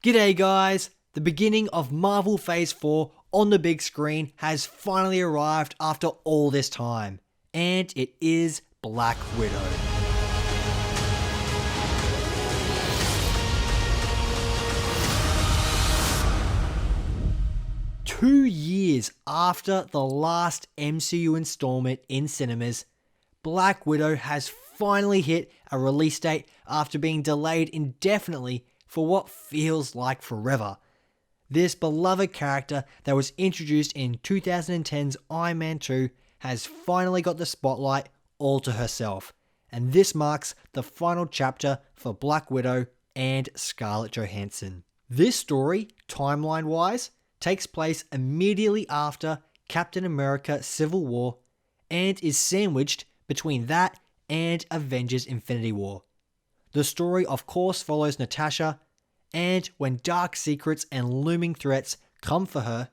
G'day guys! The beginning of Marvel Phase 4 on the big screen has finally arrived after all this time, and it is Black Widow. Two years after the last MCU installment in cinemas, Black Widow has finally hit a release date after being delayed indefinitely for what feels like forever. This beloved character that was introduced in 2010's Iron Man 2 has finally got the spotlight all to herself, and this marks the final chapter for Black Widow and Scarlett Johansson. This story, timeline-wise, takes place immediately after Captain America Civil War and is sandwiched between that and Avengers Infinity War. The story of course follows Natasha, and when dark secrets and looming threats come for her,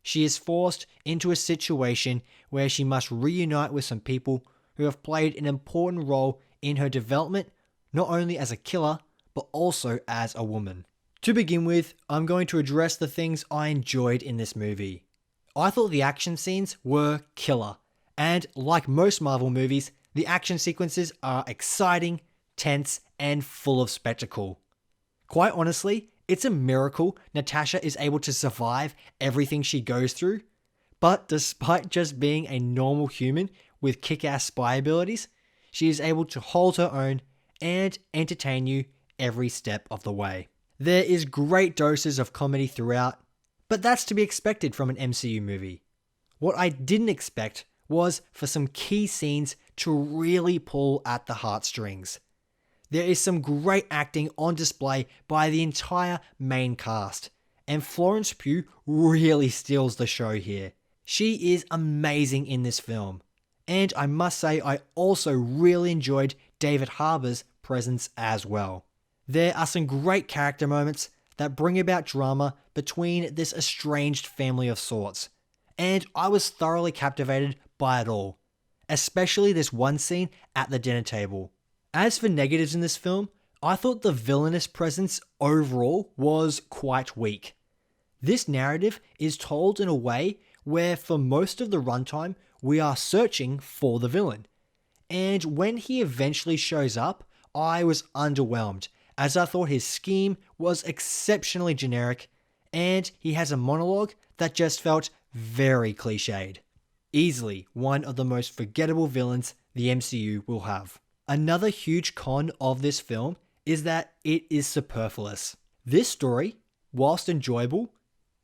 she is forced into a situation where she must reunite with some people who have played an important role in her development, not only as a killer, but also as a woman. To begin with, I'm going to address the things I enjoyed in this movie. I thought the action scenes were killer, and like most Marvel movies, the action sequences are exciting, tense, and full of spectacle. Quite honestly, it's a miracle Natasha is able to survive everything she goes through, but despite just being a normal human with kick-ass spy abilities, she is able to hold her own and entertain you every step of the way. There is great doses of comedy throughout, but that's to be expected from an MCU movie. What I didn't expect was for some key scenes to really pull at the heartstrings. There is some great acting on display by the entire main cast, and Florence Pugh really steals the show here. She is amazing in this film, and I must say I also really enjoyed David Harbour's presence as well. There are some great character moments that bring about drama between this estranged family of sorts, and I was thoroughly captivated by it all, especially this one scene at the dinner table. As for negatives in this film, I thought the villainous presence overall was quite weak. This narrative is told in a way where for most of the runtime we are searching for the villain, and when he eventually shows up, I was underwhelmed as I thought his scheme was exceptionally generic and he has a monologue that just felt very cliched. Easily one of the most forgettable villains the MCU will have. Another huge con of this film is that it is superfluous. This story, whilst enjoyable,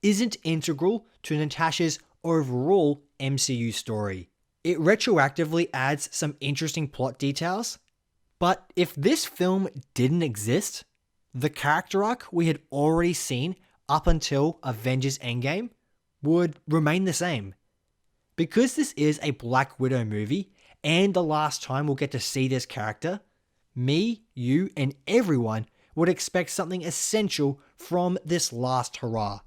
isn't integral to Natasha's overall MCU story. It retroactively adds some interesting plot details, but if this film didn't exist, the character arc we had already seen up until Avengers Endgame would remain the same. Because this is a Black Widow movie, and the last time we'll get to see this character, me, you, and everyone would expect something essential from this last hurrah.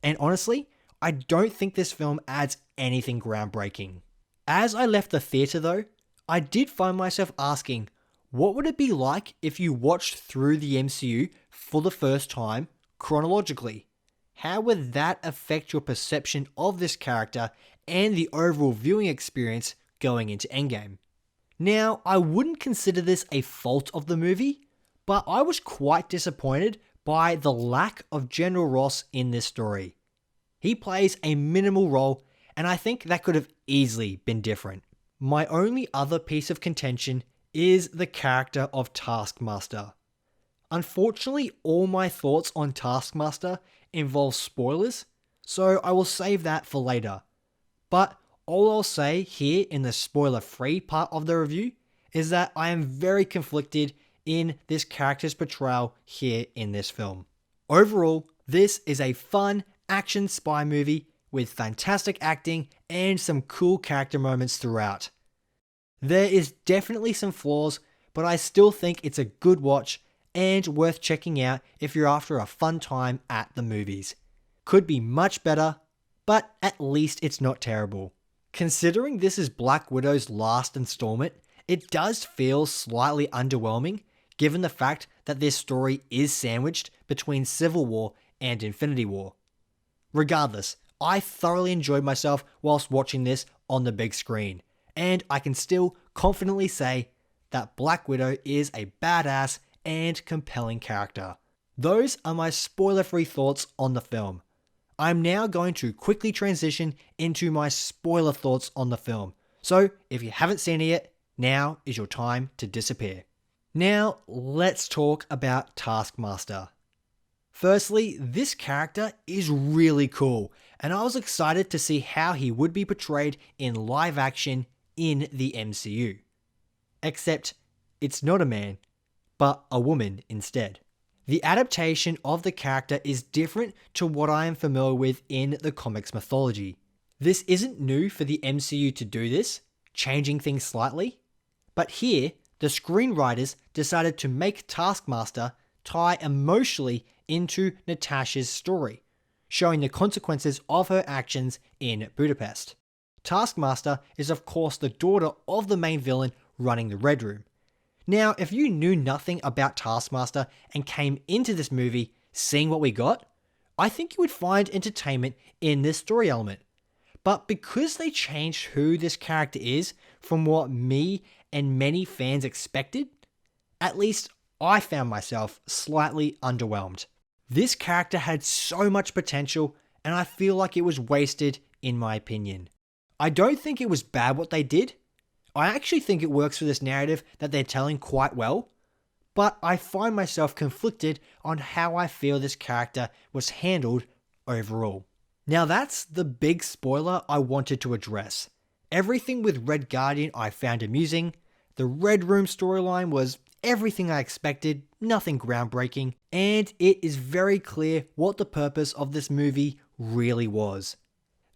And honestly, I don't think this film adds anything groundbreaking. As I left the theatre though, I did find myself asking, what would it be like if you watched through the MCU for the first time chronologically? How would that affect your perception of this character and the overall viewing experience going into Endgame? Now, I wouldn't consider this a fault of the movie, but I was quite disappointed by the lack of General Ross in this story. He plays a minimal role, and I think that could have easily been different. My only other piece of contention is the character of Taskmaster. Unfortunately, all my thoughts on Taskmaster involve spoilers, so I will save that for later. But all I'll say here in the spoiler-free part of the review is that I am very conflicted in this character's portrayal here in this film. Overall, this is a fun action spy movie with fantastic acting and some cool character moments throughout. There is definitely some flaws, but I still think it's a good watch and worth checking out if you're after a fun time at the movies. Could be much better, but at least it's not terrible. Considering this is Black Widow's last installment, it does feel slightly underwhelming given the fact that this story is sandwiched between Civil War and Infinity War. Regardless, I thoroughly enjoyed myself whilst watching this on the big screen, and I can still confidently say that Black Widow is a badass and compelling character. Those are my spoiler-free thoughts on the film. I'm now going to quickly transition into my spoiler thoughts on the film. So if you haven't seen it yet, now is your time to disappear. Now let's talk about Taskmaster. Firstly, this character is really cool, and I was excited to see how he would be portrayed in live action in the MCU. Except it's not a man, but a woman instead. The adaptation of the character is different to what I am familiar with in the comics mythology. This isn't new for the MCU to do this, changing things slightly, but here, the screenwriters decided to make Taskmaster tie emotionally into Natasha's story, showing the consequences of her actions in Budapest. Taskmaster is of course the daughter of the main villain running the Red Room. Now, if you knew nothing about Taskmaster and came into this movie seeing what we got, I think you would find entertainment in this story element. But because they changed who this character is from what me and many fans expected, at least I found myself slightly underwhelmed. This character had so much potential, and I feel like it was wasted in my opinion. I don't think it was bad what they did. I actually think it works for this narrative that they're telling quite well, but I find myself conflicted on how I feel this character was handled overall. Now that's the big spoiler I wanted to address. Everything with Red Guardian I found amusing, the Red Room storyline was everything I expected, nothing groundbreaking, and it is very clear what the purpose of this movie really was.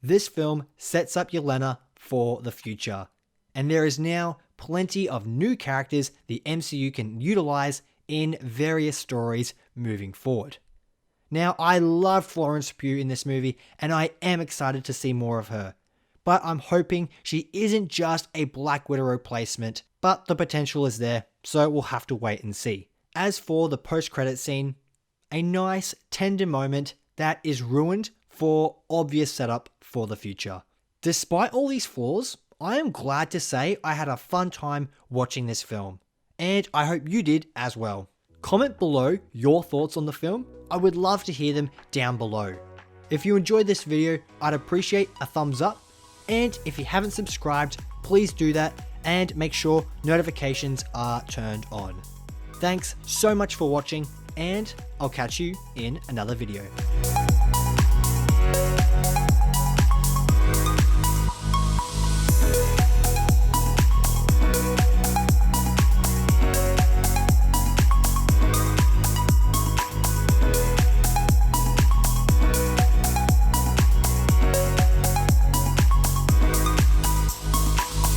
This film sets up Yelena for the future, and there is now plenty of new characters the MCU can utilize in various stories moving forward. Now, I love Florence Pugh in this movie, and I am excited to see more of her. But I'm hoping she isn't just a Black Widow replacement, but the potential is there, so we'll have to wait and see. As for the post-credit scene, a nice, tender moment that is ruined for obvious setup for the future. Despite all these flaws, I am glad to say I had a fun time watching this film, and I hope you did as well. Comment below your thoughts on the film. I would love to hear them down below. If you enjoyed this video, I'd appreciate a thumbs up, and if you haven't subscribed, please do that and make sure notifications are turned on. Thanks so much for watching, and I'll catch you in another video.